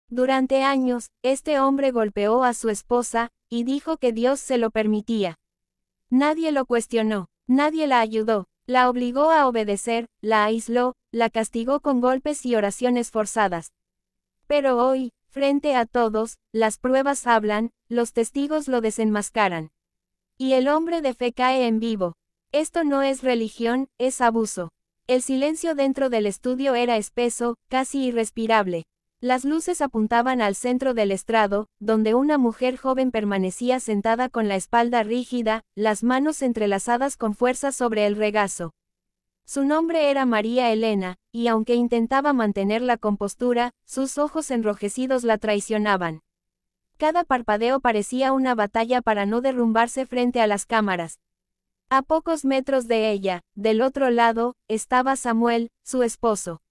Durante años, este hombre golpeó a su esposa, y dijo que Dios se lo permitía. Nadie lo cuestionó, nadie la ayudó, la obligó a obedecer, la aisló, la castigó con golpes y oraciones forzadas. Pero hoy, frente a todos, las pruebas hablan, los testigos lo desenmascaran. Y el hombre de fe cae en vivo. Esto no es religión, es abuso. El silencio dentro del estudio era espeso, casi irrespirable. Las luces apuntaban al centro del estrado, donde una mujer joven permanecía sentada con la espalda rígida, las manos entrelazadas con fuerza sobre el regazo. Su nombre era María Elena, y aunque intentaba mantener la compostura, sus ojos enrojecidos la traicionaban. Cada parpadeo parecía una batalla para no derrumbarse frente a las cámaras. A pocos metros de ella, del otro lado, estaba Samuel, su esposo.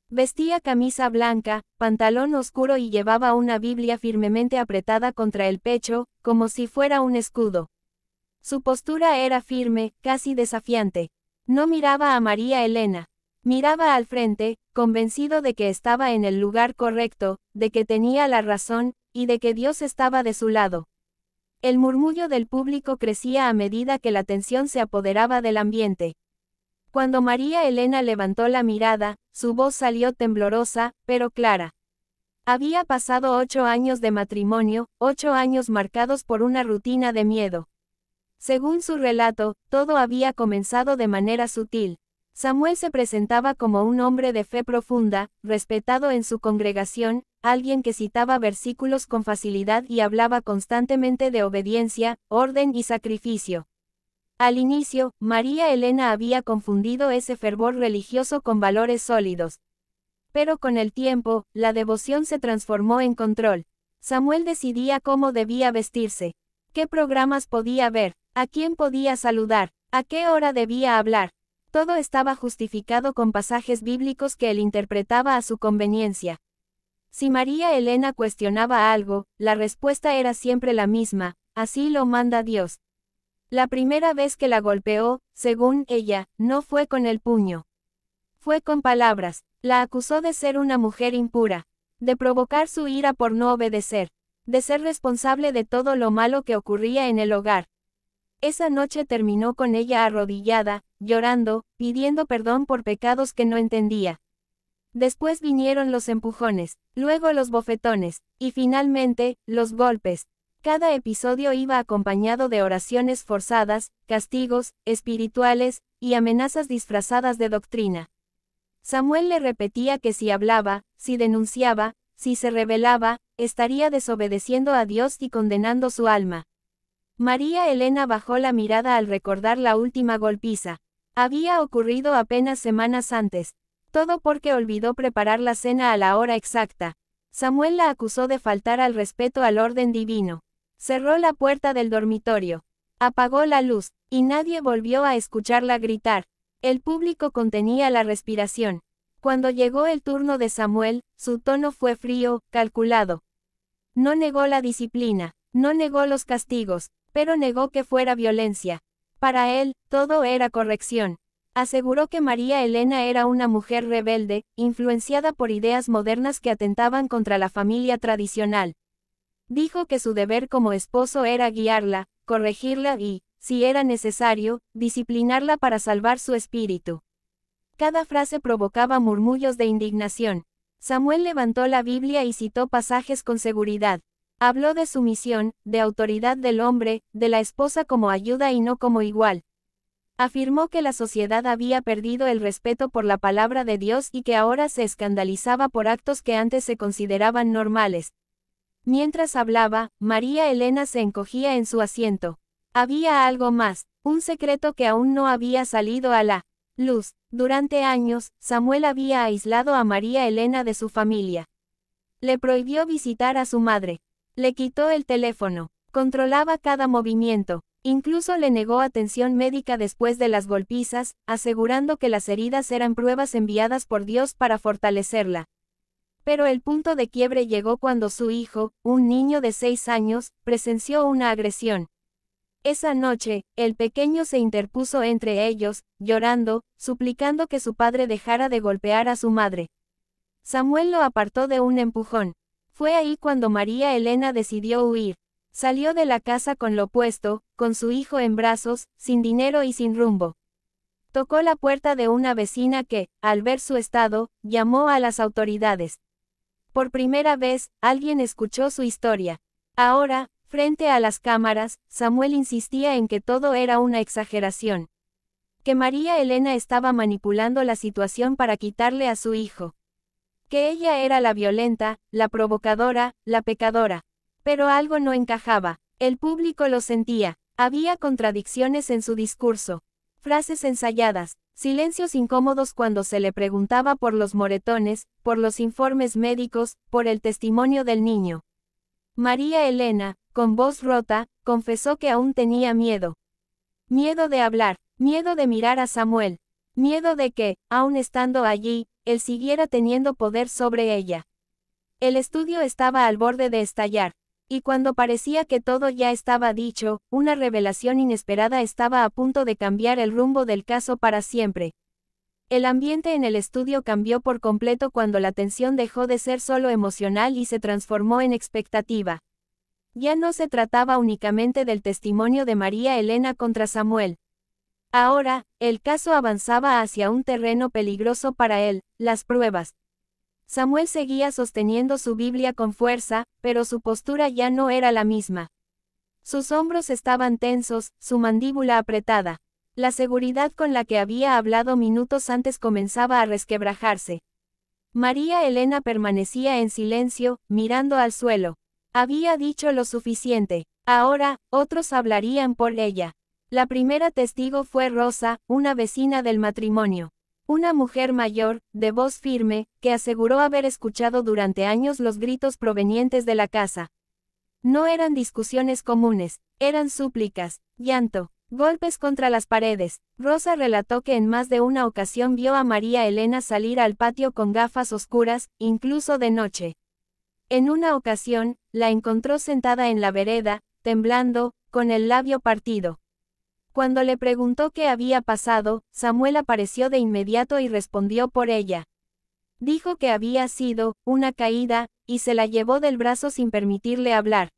Vestía camisa blanca, pantalón oscuro y llevaba una Biblia firmemente apretada contra el pecho, como si fuera un escudo. Su postura era firme, casi desafiante. No miraba a María Elena. Miraba al frente, convencido de que estaba en el lugar correcto, de que tenía la razón, y de que Dios estaba de su lado. El murmullo del público crecía a medida que la tensión se apoderaba del ambiente. Cuando María Elena levantó la mirada, su voz salió temblorosa, pero clara. Había pasado 8 años de matrimonio, 8 años marcados por una rutina de miedo. Según su relato, todo había comenzado de manera sutil. Samuel se presentaba como un hombre de fe profunda, respetado en su congregación, alguien que citaba versículos con facilidad y hablaba constantemente de obediencia, orden y sacrificio. Al inicio, María Elena había confundido ese fervor religioso con valores sólidos. Pero con el tiempo, la devoción se transformó en control. Samuel decidía cómo debía vestirse, qué programas podía ver, a quién podía saludar, a qué hora debía hablar. Todo estaba justificado con pasajes bíblicos que él interpretaba a su conveniencia. Si María Elena cuestionaba algo, la respuesta era siempre la misma: así lo manda Dios. La primera vez que la golpeó, según ella, no fue con el puño. Fue con palabras. La acusó de ser una mujer impura, de provocar su ira por no obedecer, de ser responsable de todo lo malo que ocurría en el hogar. Esa noche terminó con ella arrodillada, llorando, pidiendo perdón por pecados que no entendía. Después vinieron los empujones, luego los bofetones, y finalmente, los golpes. Cada episodio iba acompañado de oraciones forzadas, castigos espirituales, y amenazas disfrazadas de doctrina. Samuel le repetía que si hablaba, si denunciaba, si se rebelaba, estaría desobedeciendo a Dios y condenando su alma. María Elena bajó la mirada al recordar la última golpiza. Había ocurrido apenas semanas antes. Todo porque olvidó preparar la cena a la hora exacta. Samuel la acusó de faltar al respeto al orden divino. Cerró la puerta del dormitorio. Apagó la luz, y nadie volvió a escucharla gritar. El público contenía la respiración. Cuando llegó el turno de Samuel, su tono fue frío, calculado. No negó la disciplina, no negó los castigos, pero negó que fuera violencia. Para él, todo era corrección. Aseguró que María Elena era una mujer rebelde, influenciada por ideas modernas que atentaban contra la familia tradicional. Dijo que su deber como esposo era guiarla, corregirla y, si era necesario, disciplinarla para salvar su espíritu. Cada frase provocaba murmullos de indignación. Samuel levantó la Biblia y citó pasajes con seguridad. Habló de sumisión, de autoridad del hombre, de la esposa como ayuda y no como igual. Afirmó que la sociedad había perdido el respeto por la palabra de Dios y que ahora se escandalizaba por actos que antes se consideraban normales. Mientras hablaba, María Elena se encogía en su asiento. Había algo más, un secreto que aún no había salido a la luz. Durante años, Samuel había aislado a María Elena de su familia. Le prohibió visitar a su madre. Le quitó el teléfono. Controlaba cada movimiento. Incluso le negó atención médica después de las golpizas, asegurando que las heridas eran pruebas enviadas por Dios para fortalecerla. Pero el punto de quiebre llegó cuando su hijo, un niño de 6 años, presenció una agresión. Esa noche, el pequeño se interpuso entre ellos, llorando, suplicando que su padre dejara de golpear a su madre. Samuel lo apartó de un empujón. Fue ahí cuando María Elena decidió huir. Salió de la casa con lo puesto, con su hijo en brazos, sin dinero y sin rumbo. Tocó la puerta de una vecina que, al ver su estado, llamó a las autoridades. Por primera vez, alguien escuchó su historia. Ahora, frente a las cámaras, Samuel insistía en que todo era una exageración. Que María Elena estaba manipulando la situación para quitarle a su hijo. Que ella era la violenta, la provocadora, la pecadora. Pero algo no encajaba. El público lo sentía. Había contradicciones en su discurso. Frases ensayadas, silencios incómodos cuando se le preguntaba por los moretones, por los informes médicos, por el testimonio del niño. María Elena, con voz rota, confesó que aún tenía miedo. Miedo de hablar, miedo de mirar a Samuel. Miedo de que, aun estando allí, él siguiera teniendo poder sobre ella. El estudio estaba al borde de estallar. Y cuando parecía que todo ya estaba dicho, una revelación inesperada estaba a punto de cambiar el rumbo del caso para siempre. El ambiente en el estudio cambió por completo cuando la tensión dejó de ser solo emocional y se transformó en expectativa. Ya no se trataba únicamente del testimonio de María Elena contra Samuel. Ahora, el caso avanzaba hacia un terreno peligroso para él, las pruebas. Samuel seguía sosteniendo su Biblia con fuerza, pero su postura ya no era la misma. Sus hombros estaban tensos, su mandíbula apretada. La seguridad con la que había hablado minutos antes comenzaba a resquebrajarse. María Elena permanecía en silencio, mirando al suelo. Había dicho lo suficiente. Ahora, otros hablarían por ella. La primera testigo fue Rosa, una vecina del matrimonio. Una mujer mayor, de voz firme, que aseguró haber escuchado durante años los gritos provenientes de la casa. No eran discusiones comunes, eran súplicas, llanto, golpes contra las paredes. Rosa relató que en más de una ocasión vio a María Elena salir al patio con gafas oscuras, incluso de noche. En una ocasión, la encontró sentada en la vereda, temblando, con el labio partido. Cuando le preguntó qué había pasado, Samuel apareció de inmediato y respondió por ella. Dijo que había sido una caída, y se la llevó del brazo sin permitirle hablar.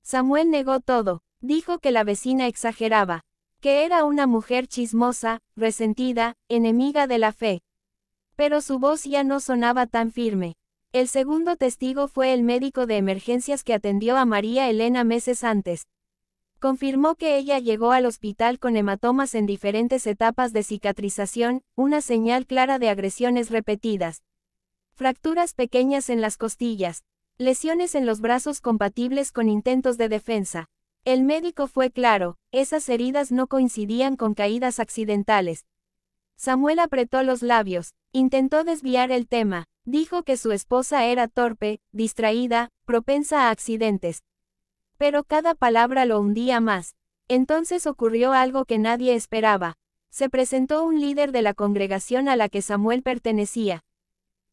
Samuel negó todo, dijo que la vecina exageraba, que era una mujer chismosa, resentida, enemiga de la fe. Pero su voz ya no sonaba tan firme. El segundo testigo fue el médico de emergencias que atendió a María Elena meses antes. Confirmó que ella llegó al hospital con hematomas en diferentes etapas de cicatrización, una señal clara de agresiones repetidas. Fracturas pequeñas en las costillas. Lesiones en los brazos compatibles con intentos de defensa. El médico fue claro, esas heridas no coincidían con caídas accidentales. Samuel apretó los labios, intentó desviar el tema, dijo que su esposa era torpe, distraída, propensa a accidentes. Pero cada palabra lo hundía más. Entonces ocurrió algo que nadie esperaba. Se presentó un líder de la congregación a la que Samuel pertenecía.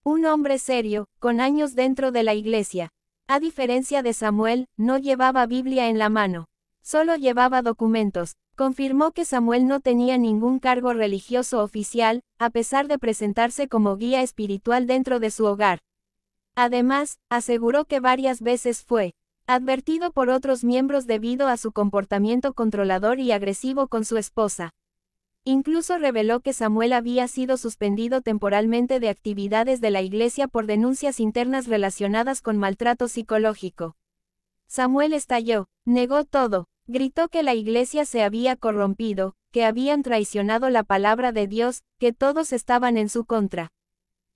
Un hombre serio, con años dentro de la iglesia. A diferencia de Samuel, no llevaba Biblia en la mano. Solo llevaba documentos. Confirmó que Samuel no tenía ningún cargo religioso oficial, a pesar de presentarse como guía espiritual dentro de su hogar. Además, aseguró que varias veces fue advertido por otros miembros debido a su comportamiento controlador y agresivo con su esposa. Incluso reveló que Samuel había sido suspendido temporalmente de actividades de la iglesia por denuncias internas relacionadas con maltrato psicológico. Samuel estalló, negó todo, gritó que la iglesia se había corrompido, que habían traicionado la palabra de Dios, que todos estaban en su contra.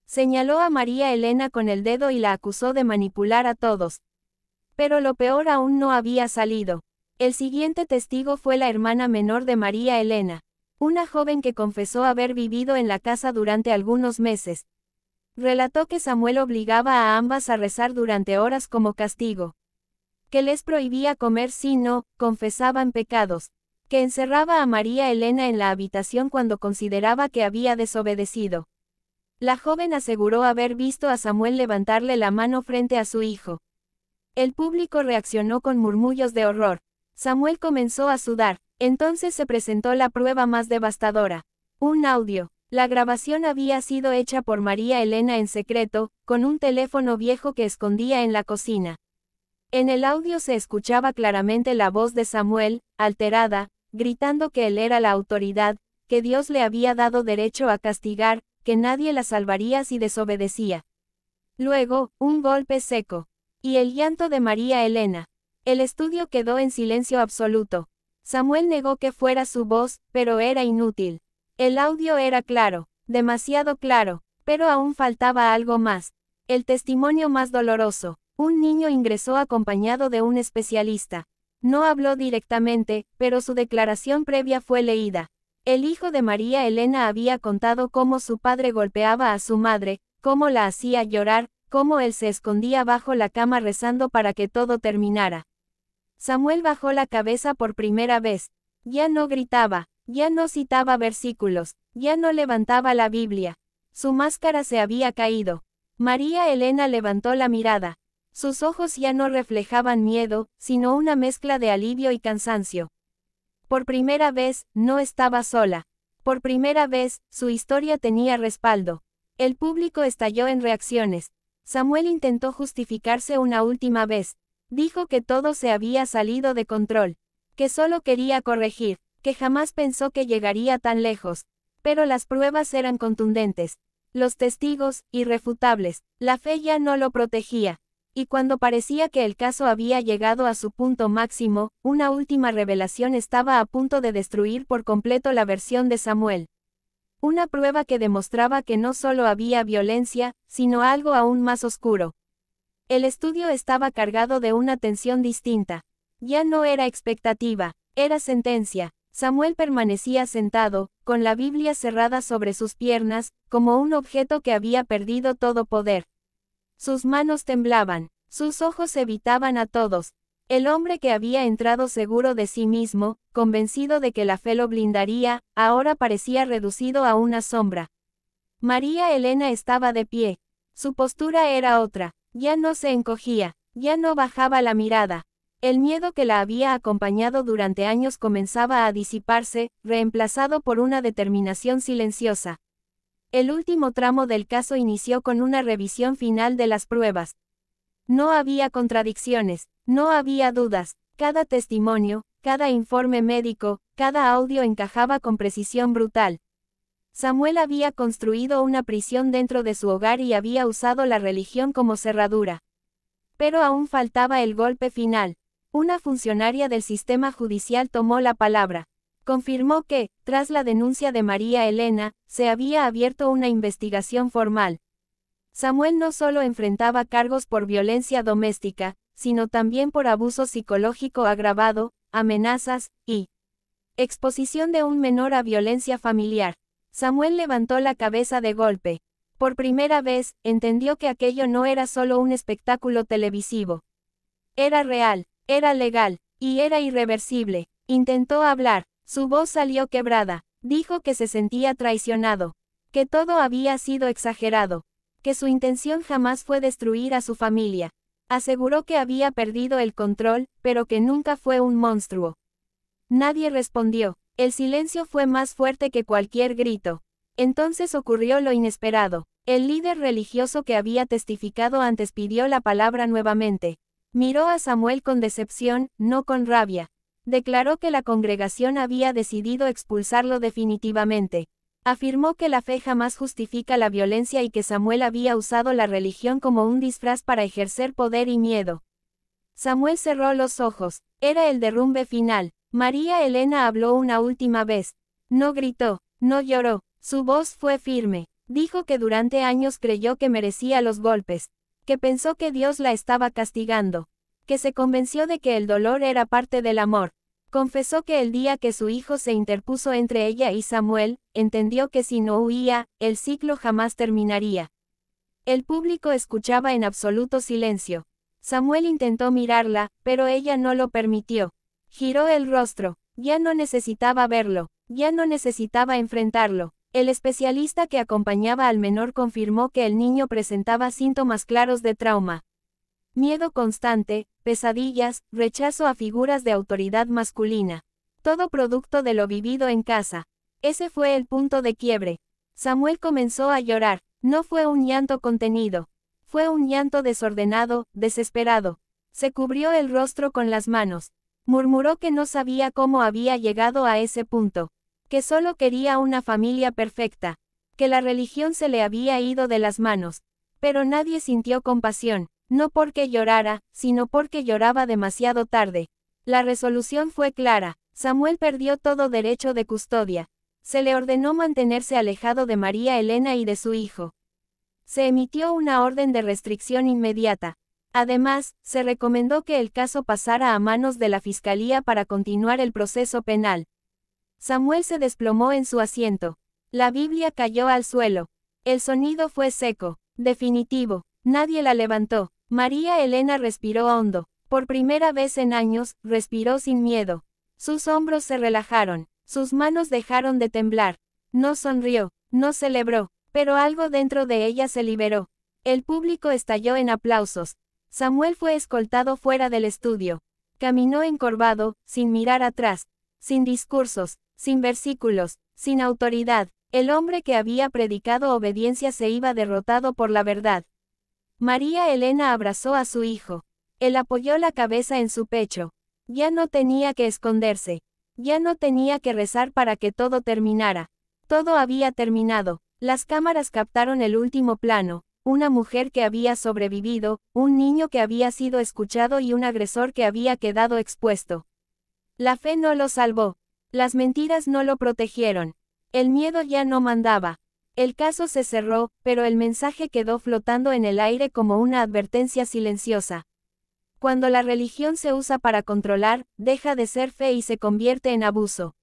Señaló a María Elena con el dedo y la acusó de manipular a todos. Pero lo peor aún no había salido. El siguiente testigo fue la hermana menor de María Elena, una joven que confesó haber vivido en la casa durante algunos meses. Relató que Samuel obligaba a ambas a rezar durante horas como castigo. Que les prohibía comer si no confesaban pecados. Que encerraba a María Elena en la habitación cuando consideraba que había desobedecido. La joven aseguró haber visto a Samuel levantarle la mano frente a su hijo. El público reaccionó con murmullos de horror. Samuel comenzó a sudar. Entonces se presentó la prueba más devastadora. Un audio. La grabación había sido hecha por María Elena en secreto, con un teléfono viejo que escondía en la cocina. En el audio se escuchaba claramente la voz de Samuel, alterada, gritando que él era la autoridad, que Dios le había dado derecho a castigar, que nadie la salvaría si desobedecía. Luego, un golpe seco. Y el llanto de María Elena. El estudio quedó en silencio absoluto. Samuel negó que fuera su voz, pero era inútil. El audio era claro, demasiado claro, pero aún faltaba algo más. El testimonio más doloroso. Un niño ingresó acompañado de un especialista. No habló directamente, pero su declaración previa fue leída. El hijo de María Elena había contado cómo su padre golpeaba a su madre, cómo la hacía llorar, cómo él se escondía bajo la cama rezando para que todo terminara. Samuel bajó la cabeza por primera vez. Ya no gritaba, ya no citaba versículos, ya no levantaba la Biblia. Su máscara se había caído. María Elena levantó la mirada. Sus ojos ya no reflejaban miedo, sino una mezcla de alivio y cansancio. Por primera vez, no estaba sola. Por primera vez, su historia tenía respaldo. El público estalló en reacciones. Samuel intentó justificarse una última vez. Dijo que todo se había salido de control. Que solo quería corregir. Que jamás pensó que llegaría tan lejos. Pero las pruebas eran contundentes. Los testigos, irrefutables. La fe ya no lo protegía. Y cuando parecía que el caso había llegado a su punto máximo, una última revelación estaba a punto de destruir por completo la versión de Samuel. Una prueba que demostraba que no solo había violencia, sino algo aún más oscuro. El estudio estaba cargado de una tensión distinta. Ya no era expectativa, era sentencia. Samuel permanecía sentado, con la Biblia cerrada sobre sus piernas, como un objeto que había perdido todo poder. Sus manos temblaban, sus ojos evitaban a todos. El hombre que había entrado seguro de sí mismo, convencido de que la fe lo blindaría, ahora parecía reducido a una sombra. María Elena estaba de pie. Su postura era otra, ya no se encogía, ya no bajaba la mirada. El miedo que la había acompañado durante años comenzaba a disiparse, reemplazado por una determinación silenciosa. El último tramo del caso inició con una revisión final de las pruebas. No había contradicciones, no había dudas, cada testimonio, cada informe médico, cada audio encajaba con precisión brutal. Samuel había construido una prisión dentro de su hogar y había usado la religión como cerradura. Pero aún faltaba el golpe final. Una funcionaria del sistema judicial tomó la palabra. Confirmó que, tras la denuncia de María Elena, se había abierto una investigación formal. Samuel no solo enfrentaba cargos por violencia doméstica, sino también por abuso psicológico agravado, amenazas, y exposición de un menor a violencia familiar. Samuel levantó la cabeza de golpe. Por primera vez, entendió que aquello no era solo un espectáculo televisivo. Era real, era legal, y era irreversible. Intentó hablar. Su voz salió quebrada. Dijo que se sentía traicionado. Que todo había sido exagerado. Que su intención jamás fue destruir a su familia. Aseguró que había perdido el control, pero que nunca fue un monstruo. Nadie respondió. El silencio fue más fuerte que cualquier grito. Entonces ocurrió lo inesperado. El líder religioso que había testificado antes pidió la palabra nuevamente. Miró a Samuel con decepción, no con rabia. Declaró que la congregación había decidido expulsarlo definitivamente. Afirmó que la fe jamás justifica la violencia y que Samuel había usado la religión como un disfraz para ejercer poder y miedo. Samuel cerró los ojos. Era el derrumbe final. María Elena habló una última vez. No gritó, no lloró. Su voz fue firme. Dijo que durante años creyó que merecía los golpes. Que pensó que Dios la estaba castigando. Que se convenció de que el dolor era parte del amor. Confesó que el día que su hijo se interpuso entre ella y Samuel, entendió que si no huía, el ciclo jamás terminaría. El público escuchaba en absoluto silencio. Samuel intentó mirarla, pero ella no lo permitió. Giró el rostro. Ya no necesitaba verlo. Ya no necesitaba enfrentarlo. El especialista que acompañaba al menor confirmó que el niño presentaba síntomas claros de trauma. Miedo constante, pesadillas, rechazo a figuras de autoridad masculina. Todo producto de lo vivido en casa. Ese fue el punto de quiebre. Samuel comenzó a llorar. No fue un llanto contenido. Fue un llanto desordenado, desesperado. Se cubrió el rostro con las manos. Murmuró que no sabía cómo había llegado a ese punto. Que solo quería una familia perfecta. Que la religión se le había ido de las manos. Pero nadie sintió compasión. No porque llorara, sino porque lloraba demasiado tarde. La resolución fue clara. Samuel perdió todo derecho de custodia. Se le ordenó mantenerse alejado de María Elena y de su hijo. Se emitió una orden de restricción inmediata. Además, se recomendó que el caso pasara a manos de la Fiscalía para continuar el proceso penal. Samuel se desplomó en su asiento. La Biblia cayó al suelo. El sonido fue seco, definitivo. Nadie la levantó. María Elena respiró hondo. Por primera vez en años, respiró sin miedo. Sus hombros se relajaron. Sus manos dejaron de temblar. No sonrió, no celebró, pero algo dentro de ella se liberó. El público estalló en aplausos. Samuel fue escoltado fuera del estudio. Caminó encorvado, sin mirar atrás, sin discursos, sin versículos, sin autoridad. El hombre que había predicado obediencia se iba derrotado por la verdad. María Elena abrazó a su hijo. Él apoyó la cabeza en su pecho. Ya no tenía que esconderse. Ya no tenía que rezar para que todo terminara. Todo había terminado. Las cámaras captaron el último plano. Una mujer que había sobrevivido, un niño que había sido escuchado y un agresor que había quedado expuesto. La fe no lo salvó. Las mentiras no lo protegieron. El miedo ya no mandaba. El caso se cerró, pero el mensaje quedó flotando en el aire como una advertencia silenciosa. Cuando la religión se usa para controlar, deja de ser fe y se convierte en abuso.